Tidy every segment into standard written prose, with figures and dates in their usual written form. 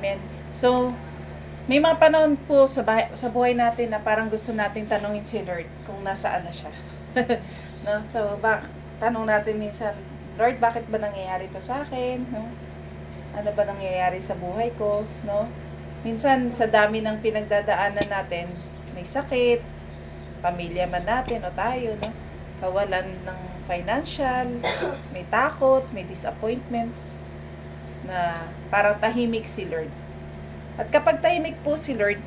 Amen. So, may mga panahon po sa buhay natin na parang gusto nating tanungin si Lord kung nasaan na siya. No? So, tanong natin minsan, Lord, bakit ba nangyayari to sa akin? No? Ano ba nangyayari sa buhay ko? No? Minsan, sa dami ng pinagdadaanan natin, may sakit, pamilya man natin o tayo, no? Kawalan ng financial, may takot, may disappointments, na parang tahimik si Lord. At kapag tahimik po si Lord,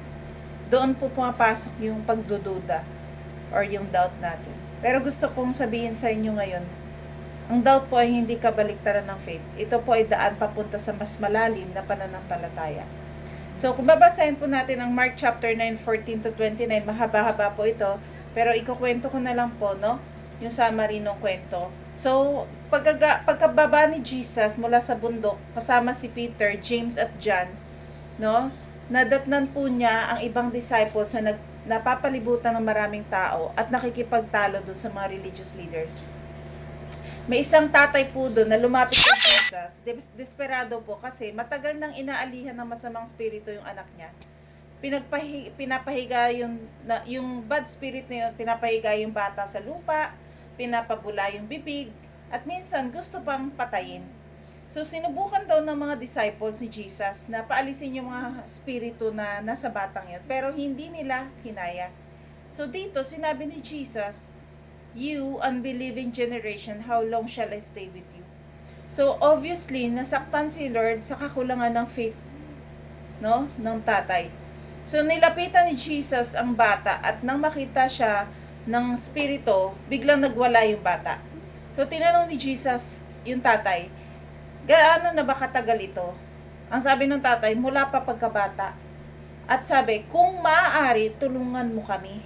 doon po pumapasok yung pagdududa or yung doubt natin. Pero gusto kong sabihin sa inyo ngayon, ang doubt po ay hindi kabaliktaran ng faith. Ito po ay daan papunta sa mas malalim na pananampalataya. So, kung babasahin po natin ang Mark chapter 9, 14 to 29, mahaba-haba po ito, pero ikukwento ko na lang po, no? Yung summary ng kwento. So, pagkababa ni Jesus mula sa bundok, kasama si Peter, James at John, no? Nadatnan po niya ang ibang disciples na napapalibutan ng maraming tao at nakikipagtalo doon sa mga religious leaders. May isang tatay po doon na lumapit kay Jesus, desperado po kasi matagal nang inaalihan ng masamang spirito yung anak niya. Pinapahiga yung bad spirit na yun, pinapahiga yung bata sa lupa, pinapabula yung bibig, at minsan gusto pang patayin. So, sinubukan daw ng mga disciples ni Jesus na paalisin yung mga spirito na nasa batang yun. Pero hindi nila kinaya. So, dito, sinabi ni Jesus, "You unbelieving generation, how long shall I stay with you?" So, obviously, nasaktan si Lord sa kakulangan ng faith, no, ng tatay. So, nilapitan ni Jesus ang bata at nang makita siya ng spirito, biglang nagwala yung bata. So, tinanong ni Jesus yung tatay, gaano na ba katagal ito? Ang sabi ng tatay, mula pa pagkabata. At sabi, kung maaari, tulungan mo kami.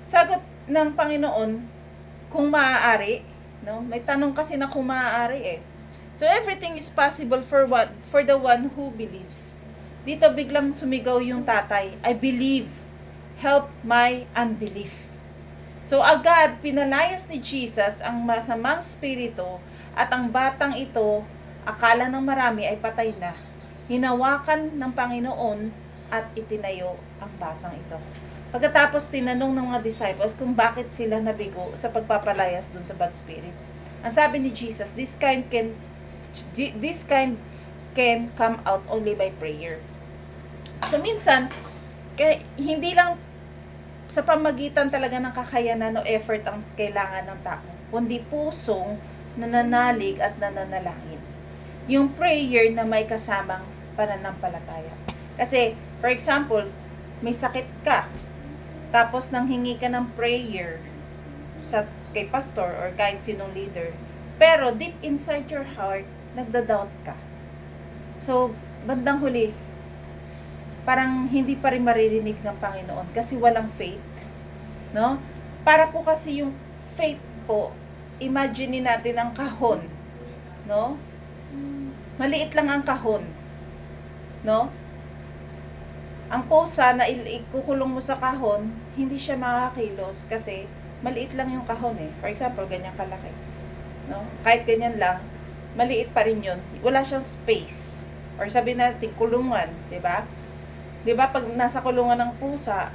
Sagot ng Panginoon, kung maaari, no? May tanong kasi na kung maaari eh. So everything is possible for the one who believes. Dito biglang sumigaw yung tatay, I believe, help my unbelief. So agad pinalayas ni Jesus ang masamang spirito at ang batang ito, akala ng marami ay patay na, hinawakan ng Panginoon at itinayo ang batang ito. Pagkatapos tinanong ng mga disciples kung bakit sila nabigo sa pagpapalayas dun sa bad spirit. Ang sabi ni Jesus, this kind can come out only by prayer. So minsan, hindi lang sa pamagitan talaga ng kakayanan o effort ang kailangan ng tao, kundi pusong nananalig at nananalangin. Yung prayer na may kasamang pananampalataya. Kasi, for example, may sakit ka, tapos nang hingi ka ng prayer kay pastor or kahit sinong leader, pero deep inside your heart, nagda-doubt ka. So, bandang huli, parang hindi pa rin maririnig ng Panginoon kasi walang faith, no? Para po kasi yung faith po, imagine natin ang kahon, no? Maliit lang ang kahon, no? Ang pusa na ikukulong mo sa kahon, hindi siya makakakilos kasi maliit lang yung kahon eh. For example, ganyan kalaki, no? Kahit ganyan lang, maliit pa rin yun. Wala siyang space. Or sabi natin, kulungan, 'di ba? 'Di ba pag nasa kulungan ng pusa,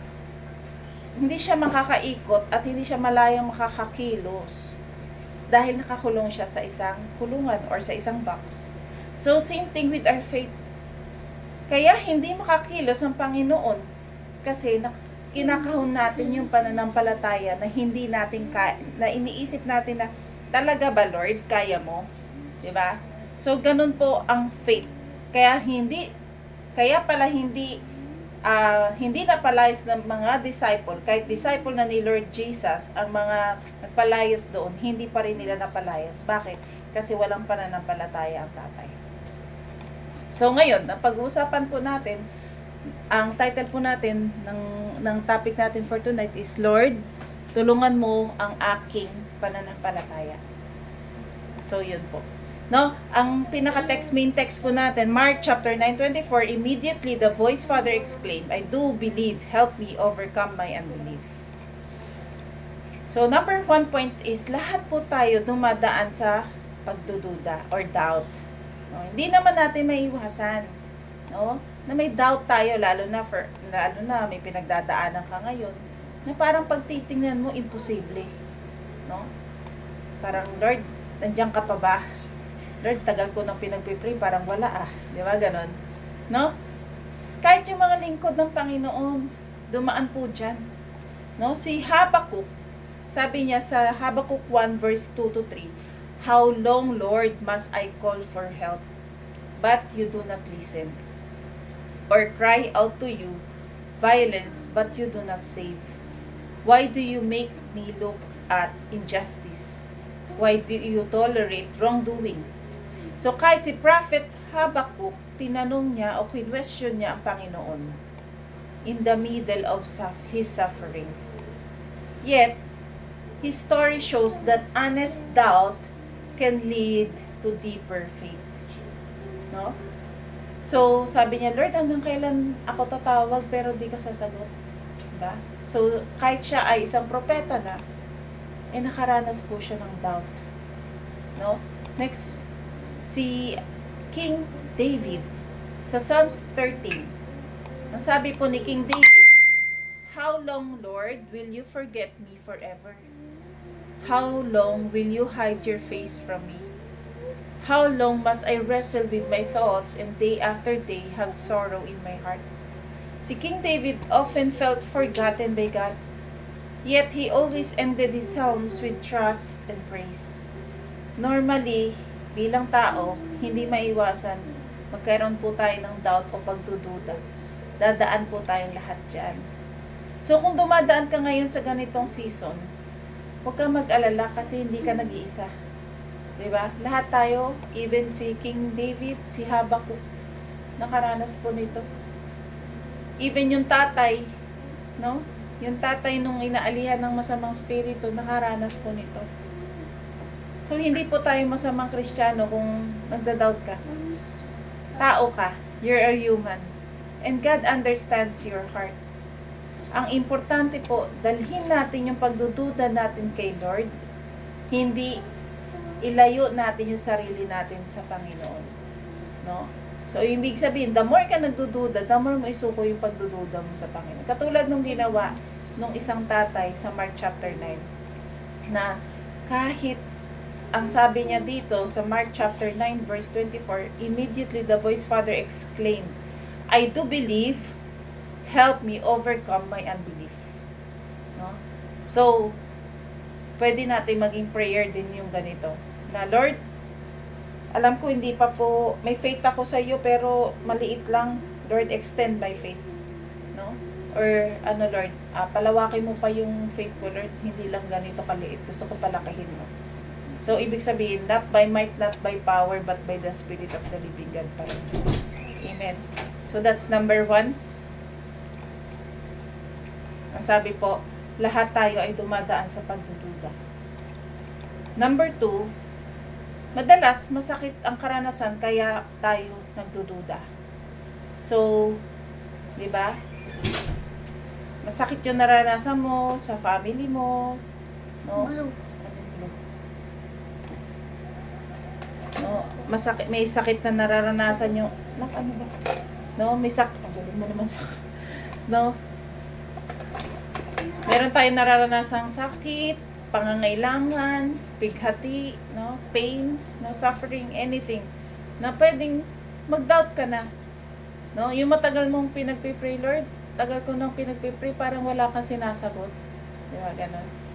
hindi siya makakaikot at hindi siya malayang makakakilos dahil nakakulong siya sa isang kulungan or sa isang box. So, same thing with our faith. Kaya hindi makakilos ang Panginoon kasi kinakahon natin yung pananampalataya na hindi natin na iniisip natin na talaga ba Lord, kaya mo? 'Di ba? So, ganun po ang faith. Kaya pala hindi napalayas ng mga disciple, kahit disciple na ni Lord Jesus, ang mga nagpalayas doon, hindi pa rin nila napalayas. Bakit? Kasi walang pananampalataya ang tatay. So ngayon, napag-uusapan po natin, ang title po natin ng topic natin for tonight is, Lord, tulungan mo ang aking pananampalataya. So yun po. No, ang main text po natin, Mark chapter 9:24, immediately the boy's father exclaimed, I do believe, help me overcome my unbelief. So number 1 point is, lahat po tayo dumadaan sa pagdududa or doubt. No, hindi naman natin maiwasan. No? Na may doubt tayo, lalo na may pinagdadaanan ka ngayon, na parang pagtitingnan mo, imposible. No? Parang, Lord, nandiyan ka pa ba? Lord, tagal ko nang pinagpipray, parang wala Di ba? Ganon. No? Kahit yung mga lingkod ng Panginoon, dumaan po dyan. No? Si Habakkuk, sabi niya sa Habakkuk 1 verse 2 to 3, "How long, Lord, must I call for help, but you do not listen? Or cry out to you, violence, but you do not save? Why do you make me look at injustice? Why do you tolerate wrongdoing?" So kahit si Prophet Habakkuk, tinanong niya o question niya ang Panginoon in the middle of his suffering. Yet, his story shows that honest doubt can lead to deeper faith. No? So, sabi niya, Lord, hanggang kailan ako tatawag pero di ka sasagot? Diba? So, kahit siya ay isang propeta na, nakaranas po siya ng doubt. No? Next, si King David, sa Psalms 13, ang sabi po ni King David, "How long, Lord, will you forget me forever? How long will you hide your face from me? How long must I wrestle with my thoughts and day after day have sorrow in my heart?" Si King David often felt forgotten by God, yet he always ended his psalms with trust and praise. Normally, bilang tao, hindi maiwasan, magkaroon po tayo ng doubt o pagdududa. Dadaan po tayong lahat dyan. So kung dumadaan ka ngayon sa ganitong season, huwag kang mag-alala kasi hindi ka nag-iisa. Diba? Lahat tayo, even si King David, si Habakkuk, nakaranas po nito. Even yung tatay, no? Yung tatay nung inaalihan ng masamang spirito, nakaranas po nito. So hindi po tayo masamang Kristiyano kung nagda-doubt ka. Tao ka. You're a human. And God understands your heart. Ang importante po, dalhin natin yung pagdududa natin kay Lord, hindi ilayo natin yung sarili natin sa Panginoon. No? So, ibig sabihin, the more ka nagdududa, the more mo isuko yung pagdududa mo sa Panginoon. Katulad nung ginawa nung isang tatay sa Mark chapter 9, na kahit ang sabi niya dito sa Mark chapter 9 verse 24, immediately the boy's father exclaimed, "I do believe, help me overcome my unbelief." No? So, pwede natin maging prayer din yung ganito. Na, Lord, alam ko hindi pa po, may faith ako sa iyo pero maliit lang. Lord, extend my faith. No? Or, Lord, palawakin mo pa yung faith ko, Lord, hindi lang ganito kaliit. Gusto ko palakihin mo. So, ibig sabihin, not by might, not by power, but by the Spirit of the living God pa rin. Amen. So, that's number 1. Ang sabi po, lahat tayo ay dumadaan sa pagdududa. Number 2, madalas masakit ang karanasan kaya tayo nagdududa. So, di ba? Masakit yung naranasan mo sa family mo, no? No, may sakit na nararanasan yung ano ba? No, may sakit. Ang galing mo naman sa no. Meron tayong nararanasang sakit, pangangailangan, bighati, no, pains, no, suffering, anything na pwedeng mag-doubt ka na. No, yung matagal mong pinagpipray, Lord, tagal ko nang pinagpipray, parang wala kang sinasagot. Di ba, ganun?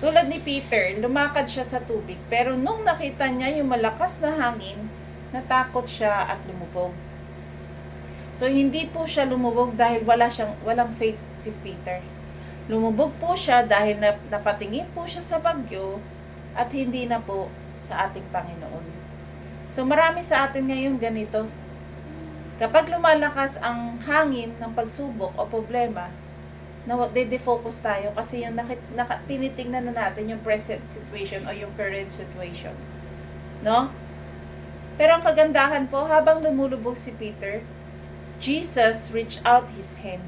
Tulad ni Peter, lumakad siya sa tubig, pero nung nakita niya yung malakas na hangin, natakot siya at lumubog. So, hindi po siya lumubog dahil walang faith si Peter. Lumubog po siya dahil napatingin po siya sa bagyo at hindi na po sa ating Panginoon. So, marami sa atin ngayon ganito. Kapag lumalakas ang hangin ng pagsubok o problema, de-focus tayo kasi yung tinitingnan na natin yung present situation o yung current situation. No? Pero ang kagandahan po, habang lumulubog si Peter, Jesus reached out His hand.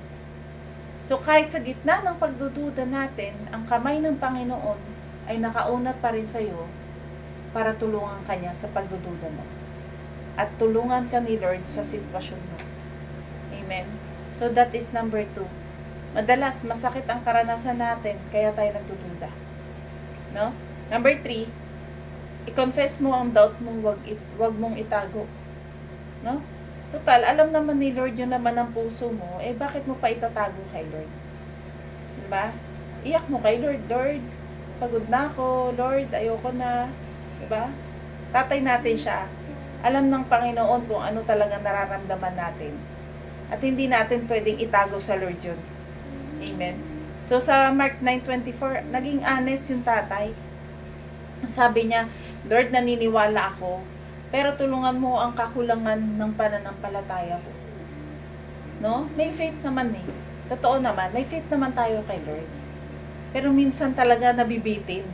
So kahit sa gitna ng pagdududa natin, ang kamay ng Panginoon ay nakaunat pa rin sa iyo para tulungan kanya sa pagdududa mo. at tulungan ka ni Lord sa sitwasyon mo. Amen. So that is number 2. Madalas, masakit ang karanasan natin, kaya tayo nagdududa. No? Number 3, i-confess mo ang doubt mo, wag mong itago. No? Total, alam naman ni Lord yun naman ang puso mo, bakit mo pa itatago kay Lord? Diba? Iyak mo kay Lord, Lord, pagod na ako, Lord, ayoko na. Diba? Tatay natin siya. Alam ng Panginoon kung ano talaga nararamdaman natin. At hindi natin pwedeng itago sa Lord yun. Amen. So sa Mark 9:24, naging honest yung tatay. Sabi niya, Lord, naniniwala ako, pero tulungan mo ang kakulangan ng pananampalataya ko. No? May faith naman eh. Totoo naman, may faith naman tayo kay Lord. Pero minsan talaga nabibitin.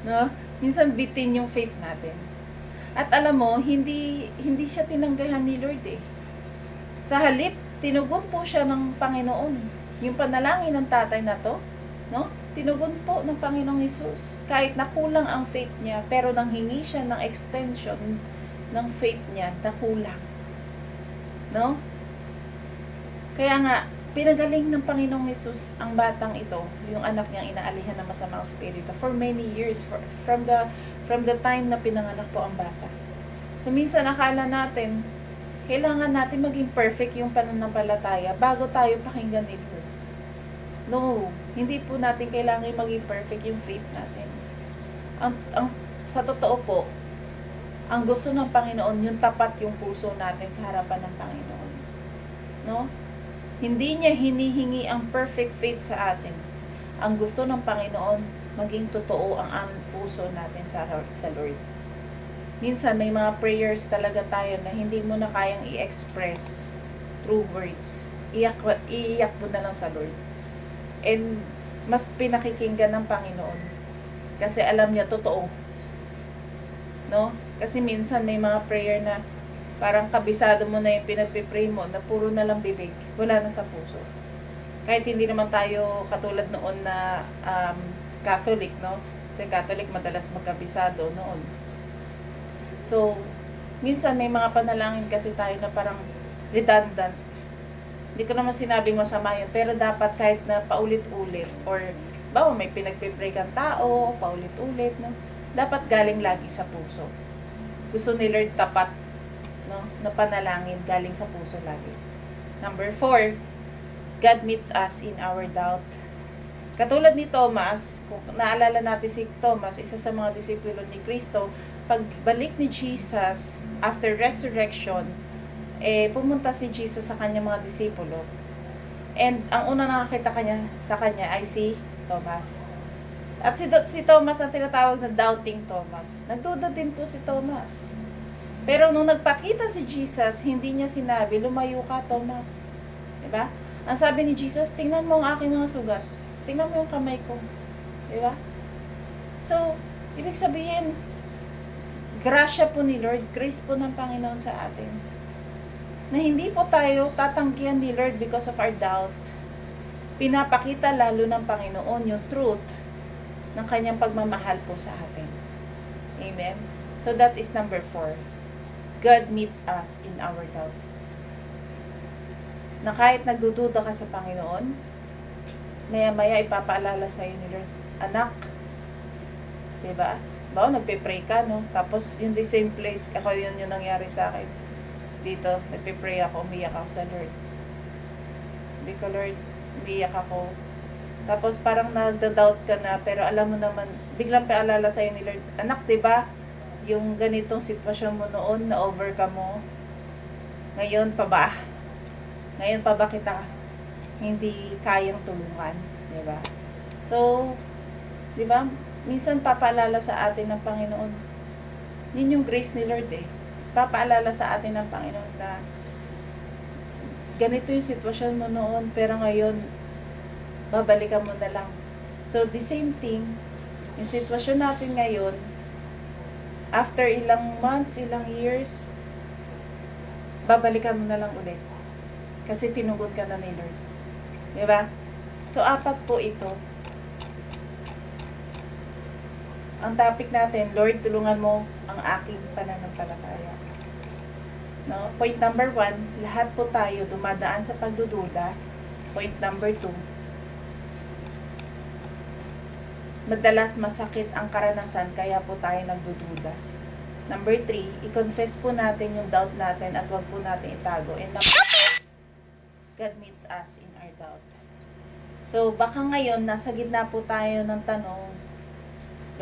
No? Minsan bitin yung faith natin. At alam mo, hindi siya tinanggahan ni Lord eh. Sa halip, tinugon po siya ng Panginoon. Yung panalangin ng tatay na to, no? Tinugon po ng Panginoong Hesus. Kahit nakulang ang faith niya, pero nanghingi siya ng extension ng faith niya, nakulang. No? Kaya nga, pinagaling ng Panginoong Hesus ang batang ito, yung anak niyang inaalihan ng masamang espiritu for many years, from the time na pinanganak po ang bata. So minsan akala natin, kailangan natin maging perfect yung pananampalataya bago tayo pakinggan ni Lord. No, hindi po natin kailangan maging perfect yung faith natin. Sa totoo po, ang gusto ng Panginoon, yung tapat yung puso natin sa harapan ng Panginoon. No? Hindi niya hinihingi ang perfect faith sa atin. Ang gusto ng Panginoon, maging totoo ang puso natin sa Lord. Minsan may mga prayers talaga tayo na hindi mo na kayang i-express through words. Iiyak mo na lang sa Lord. And mas pinakikinggan ng Panginoon. Kasi alam niya totoo. No? Kasi minsan may mga prayer na parang kabisado mo na yung pinagpipray mo na puro na lang bibig. Wala na sa puso. Kahit hindi naman tayo katulad noon na Catholic, no? Kasi Catholic madalas magkabisado noon. So, minsan may mga panalangin kasi tayo na parang redundant. Hindi ko naman sinabing masama yun, pero dapat kahit na paulit-ulit or bawa may pinagpipray kang tao, paulit-ulit, no? Dapat galing lagi sa puso. Gusto ni Lord tapat, no? Na panalangin galing sa puso lagi. Number 4, God meets us in our doubt. Katulad ni Thomas, kung naalala natin si Thomas, isa sa mga disipulo ni Kristo, pagbalik ni Jesus after resurrection, pumunta si Jesus sa kanyang mga disipulo. And ang una nakakita sa kanya ay si Thomas. At si Thomas ang tinatawag na doubting Thomas. Nagduda din po si Thomas. Pero nung nagpakita si Jesus, hindi niya sinabi, lumayo ka Thomas. Diba? Ang sabi ni Jesus, tingnan mo ang aking mga sugat. Tingnan mo yung kamay ko. Diba? So, ibig sabihin, grasya po ni Lord, grace po ng Panginoon sa atin. Na hindi po tayo tatanggihan ni Lord because of our doubt. Pinapakita lalo ng Panginoon yung truth ng kanyang pagmamahal po sa atin. Amen? So that is number 4. God meets us in our doubt. Na kahit nagdududa ka sa Panginoon, maya-maya ipapaalala sa'yo ni Lord, anak, diba? Bawa, nagpe-pray ka, no? Tapos, yung the same place, ako yun yung nangyari sa akin. Dito, nagpe-pray ako, umiyak ako sa Lord. Sabi ko, Lord, umiyak ako. Tapos parang nagda-doubt ka na, pero alam mo naman, biglang paalala sa'yo ni Lord, anak, diba, yung ganitong sitwasyon mo noon, na-overcome mo, ngayon pa ba? Ngayon pa ba kita hindi kayang tulungan? Diba? So, diba, minsan papaalala sa atin ng Panginoon. Yun yung grace ni Lord eh. Papaalala sa atin ng Panginoon na ganito yung sitwasyon mo noon, pero ngayon, babalikan mo na lang. So, the same thing, yung sitwasyon natin ngayon, after ilang months, ilang years, babalikan mo na lang ulit. Kasi tinugon ka na ni Lord. Diba? So, 4 po ito. Ang topic natin, Lord, tulungan mo ang aking pananampalataya. No? Point number 1, lahat po tayo dumadaan sa pagdududa. Point number 2, madalas masakit ang karanasan kaya po tayo nagdududa. Number 3, i-confess po natin yung doubt natin at wag po natin itago. And number 4, God meets us in our doubt. So, baka ngayon, nasa gitna po tayo ng tanong,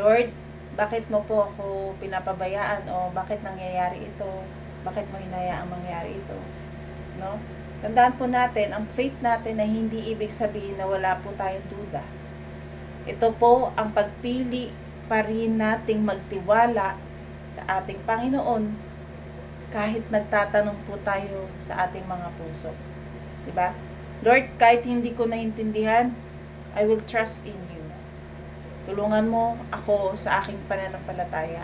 Lord, bakit mo po ako pinapabayaan? O bakit nangyayari ito? Bakit mo hinayaang mangyari ito? No? Tandaan po natin, ang faith natin ay hindi ibig sabihin na wala po tayong duda. Ito po ang pagpili pa rin nating magtiwala sa ating Panginoon kahit nagtatanong po tayo sa ating mga puso. Diba? Lord, kahit hindi ko naintindihan, I will trust in you. Tulungan mo ako sa aking pananampalataya.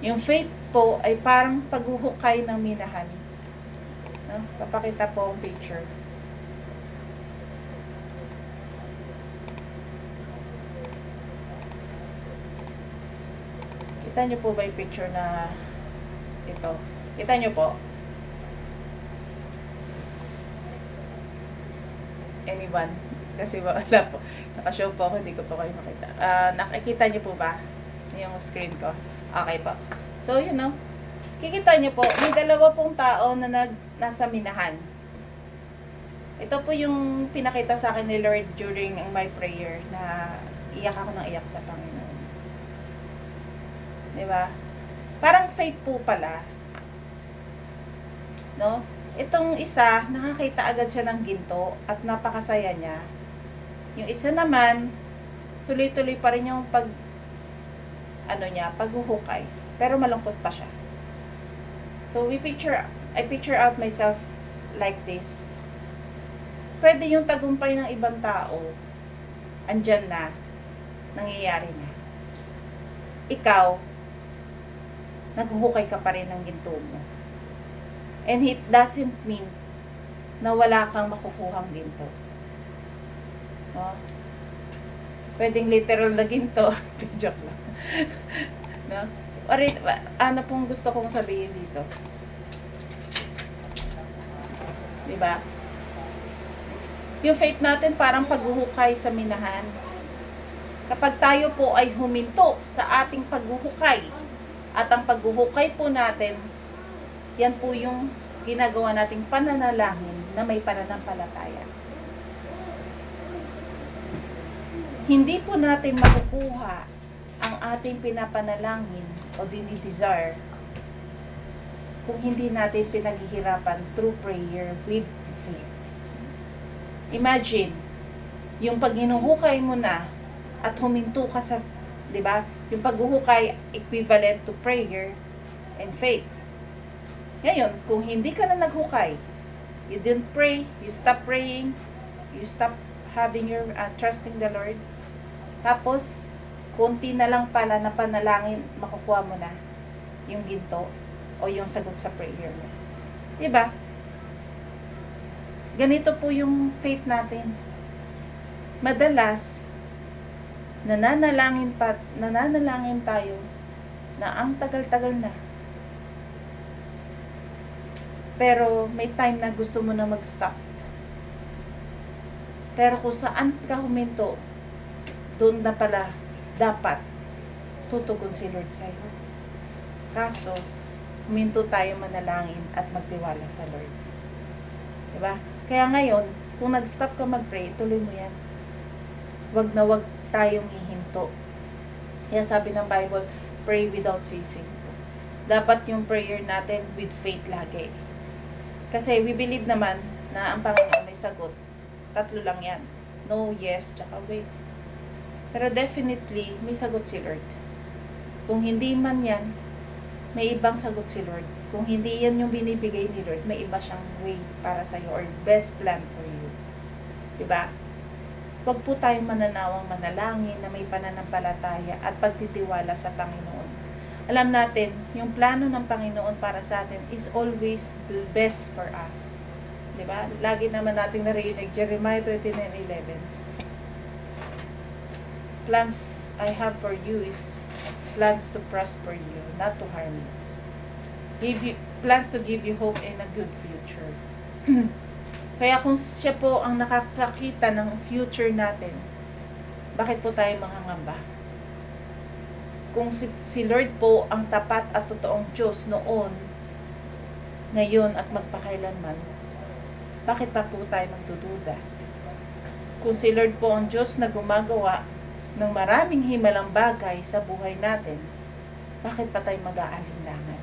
Yung faith po ay parang paghuhukay ng minahan. No? Papakita po ang picture. Kita nyo po ba yung picture na ito? Kita nyo po? Anyone? Kasi wala po. Nakashow po ako, hindi ko po kayo makita. Nakikita nyo po ba yung screen ko? Okay po. So, you know, kikita nyo po, may dalawa pong tao na nasa minahan. Ito po yung pinakita sa akin ni Lord during my prayer na iyak ako ng iyak sa Panginoon. Diba? Parang faith po pala. No? Itong isa, nakakita agad siya ng ginto at napakasaya niya. Yung isa naman, tuloy-tuloy pa rin yung paghuhukay. Pero malungkot pa siya. So, I picture out myself like this. Pwede yung tagumpay ng ibang tao, andyan na, nangyayari na. Ikaw, naghuhukay ka pa rin ng ginto mo. And it doesn't mean na wala kang makukuhang ginto. No? Pwedeng literal na ginto. Joke lang. No? Ano pong gusto kong sabihin dito? Diba? Yung faith natin parang paghuhukay sa minahan. Kapag tayo po ay huminto sa ating paghuhukay, at ang paghuhukay po natin, yan po yung ginagawa nating pananalangin na may pananampalataya. Hindi po natin makukuha ang ating pinapanalangin o dinidesire kung hindi natin pinaghihirapan through prayer with faith. Imagine, yung pag hinuhukay mo na at huminto ka sa, di ba? Yung paghuhukay equivalent to prayer and faith. Ngayon, kung hindi ka na naghukay, you didn't pray, you stop praying, you stop having your trusting the Lord, tapos konti na lang pala na panalangin, makukuha mo na yung ginto o yung sagot sa prayer mo. Diba? Ganito po yung faith natin. Madalas, nananalangin tayo na ang tagal-tagal na. Pero may time na gusto mo na mag-stop. Pero kung saan ka huminto, doon na pala dapat tutugon si Lord sa'yo. Kaso, huminto tayo manalangin at magtiwala sa Lord. Diba? Kaya ngayon, kung nag-stop ka mag-pray, tuloy mo yan. Wag na wag tayong hihinto. Kaya sabi ng Bible, pray without ceasing. Dapat yung prayer natin with faith lagi. Kasi we believe naman na ang Panginoon may sagot. 3 lang yan. No, yes, tsaka wait. Pero definitely, may sagot si Lord. Kung hindi man yan, may ibang sagot si Lord. Kung hindi yan yung binibigay ni Lord, may iba siyang way para sa'yo or best plan for you. Diba? Huwag po tayong mananawang manalangin na may pananampalataya at pagtitiwala sa Panginoon. Alam natin, yung plano ng Panginoon para sa atin is always the best for us. Diba? Lagi naman nating narinig, Jeremiah 29:11. Plans I have for you is plans to prosper you, not to harm you. plans to give you hope and a good future. Kaya kung siya po ang nakakakita ng future natin, bakit po tayo mangangamba? Kung si Lord po ang tapat at totoong Diyos noon, ngayon at magpakailanman, bakit pa po tayo magdududa? Kung si Lord po ang Diyos na gumagawa ng maraming himalang bagay sa buhay natin, bakit pa tayo mag-aalinlangan?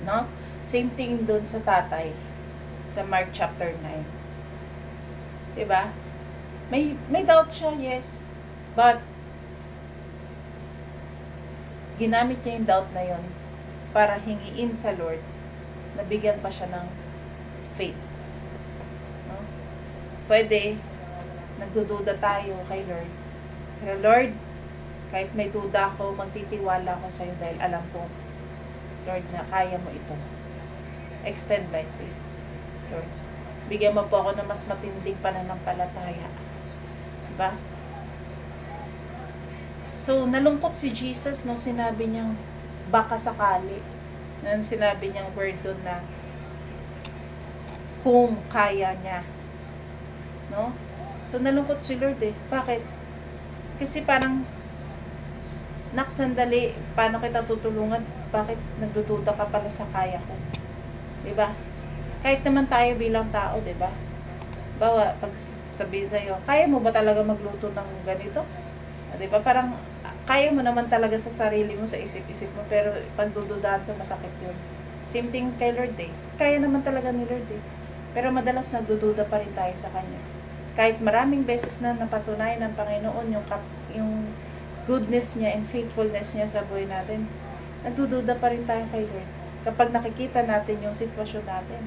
No? Same thing doon sa tatay, sa Mark chapter 9. Diba? May doubt siya, yes. But, ginamit niya yung doubt na yon para hingiin sa Lord na bigyan pa siya ng faith. No? Pwede, nagdududa tayo kay Lord. Pero Lord, kahit may duda ako, magtitiwala ako sa iyo dahil alam ko, Lord, na kaya mo ito. Extend my faith. Lord, bigyan mo po ako ng mas matinding pananampalataya. Diba? So, nalungkot si Jesus nung sinabi niyang baka sakali. Nung sinabi niyang word doon na kung kaya niya. No? So, nalungkot si Lord eh. Bakit? Kasi parang sandali, paano kita tutulungan? Bakit nagdududa ka pala sa kaya ko? Diba? Kahit naman tayo bilang tao, diba? Bawa, pag sabihin sa'yo, kaya mo ba talaga magluto ng ganito? Diba? Parang, kaya mo naman talaga sa sarili mo, sa isip-isip mo, pero pag dududahan ka, masakit yun. Same thing kay Lord eh. Kaya naman talaga ni Lord eh. Pero madalas nagdududa pa rin tayo sa Kanya. Kahit maraming beses na napatunayan ng Panginoon yung goodness niya and faithfulness niya sa buhay natin, nagdududa pa rin tayo kay Lord kapag nakikita natin yung sitwasyon natin.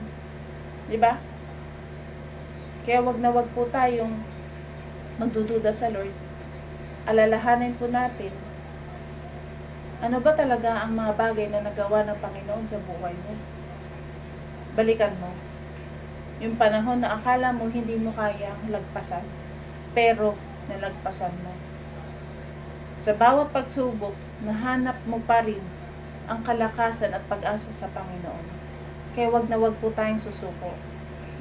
Diba? Kaya wag na wag po tayong magdududa sa Lord. Alalahanin po natin, ano ba talaga ang mga bagay na nagawa ng Panginoon sa buhay mo? Balikan mo. Yung panahon na akala mo hindi mo kayang lagpasan, pero nalagpasan mo. Sa bawat pagsubok, nahanap mo pa rin ang kalakasan at pag-asa sa Panginoon. Kaya wag na wag po tayong susuko.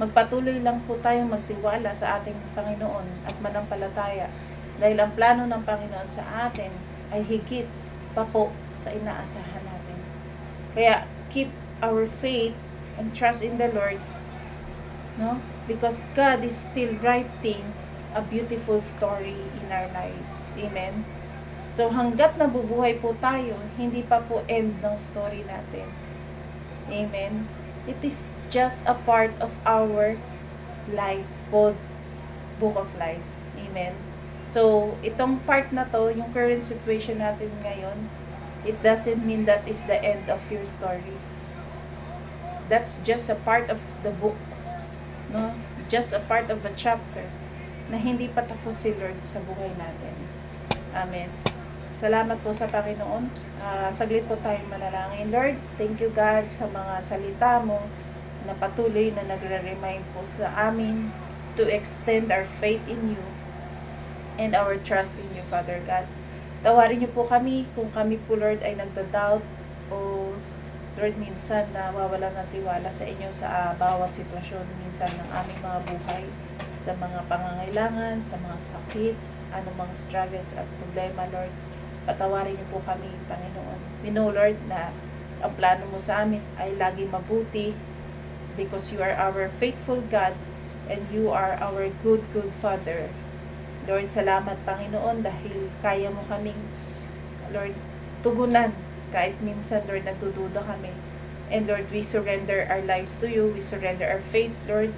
Magpatuloy lang po tayong magtiwala sa ating Panginoon at manampalataya dahil ang plano ng Panginoon sa atin ay higit pa po sa inaasahan natin. Kaya keep our faith and trust in the Lord, no? Because God is still writing a beautiful story in our lives. Amen? So, hanggat nabubuhay po tayo, hindi pa po end ng story natin. Amen? It is just a part of our life called Book of Life. Amen? So, itong part na to, yung current situation natin ngayon, it doesn't mean that is the end of your story. That's just a part of the book. No? Just a part of a chapter na hindi pa tapos si Lord sa buhay natin. Amen. Salamat po sa Panginoon. Saglit po tayong manalangin. Lord, thank you God sa mga salita mo na patuloy na nagre-remind po sa amin to extend our faith in you and our trust in you, Father God. Tawarin niyo po kami kung kami po, Lord, ay nagda-doubt o Lord, minsan nawawalan ng tiwala sa inyo sa bawat sitwasyon, minsan ng aming mga buhay, sa mga pangangailangan, sa mga sakit, anumang struggles at problema, Lord. Patawarin niyo po kami, Panginoon. We know, Lord, na ang plano mo sa amin ay lagi mabuti because you are our faithful God and you are our good Father. Lord, salamat, Panginoon, dahil kaya mo kaming, Lord, tugunan kahit minsan, Lord, nagdududa kami. And Lord, we surrender our lives to you. We surrender our faith, Lord,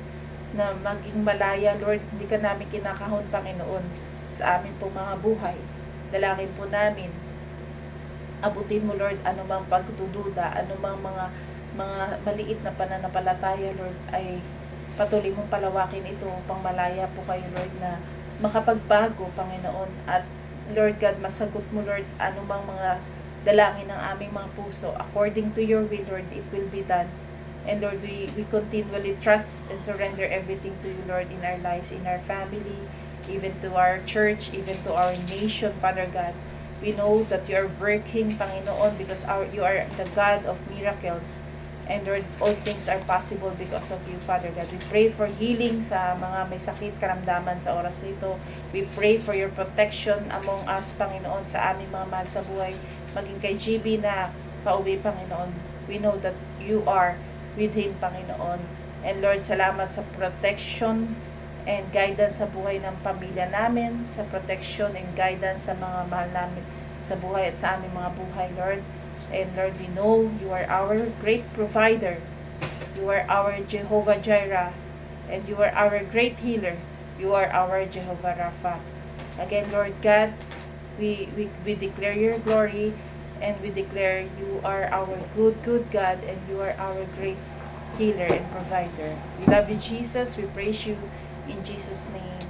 na maging malaya, Lord, hindi ka namin kinakahon, Panginoon, sa amin pong mga buhay. Dalangin po namin, abutin mo, Lord, anumang pagdududa, anumang mga maliit na pananampalataya, Lord, ay patuloy mong palawakin ito upang malaya po kayo, Lord, na makapagbago, Panginoon. At Lord God, masagot mo, Lord, anumang mga dalangin ng aming mga puso. According to your will, Lord, it will be done. And Lord, we continually trust and surrender everything to you, Lord, in our lives, in our family, even to our church, even to our nation, Father God. We know that you are working, Panginoon, because you are the God of miracles. And Lord, all things are possible because of you, Father God. We pray for healing sa mga may sakit, karamdaman sa oras nito. We pray for your protection among us, Panginoon, sa aming mga mahal sa buhay. Maging kay GB na pauwi, Panginoon. We know that you are with him, Panginoon. And Lord, salamat sa protection and guidance sa buhay ng pamilya namin, sa protection and guidance sa mga mahal namin sa buhay at sa aming mga buhay, Lord. And Lord, we know you are our great provider. You are our Jehovah Jireh. And you are our great healer. You are our Jehovah Rapha. Again, Lord God, we declare your glory, and we declare you are our good God, and you are our great healer and provider. We love you, Jesus. We praise you in Jesus' name.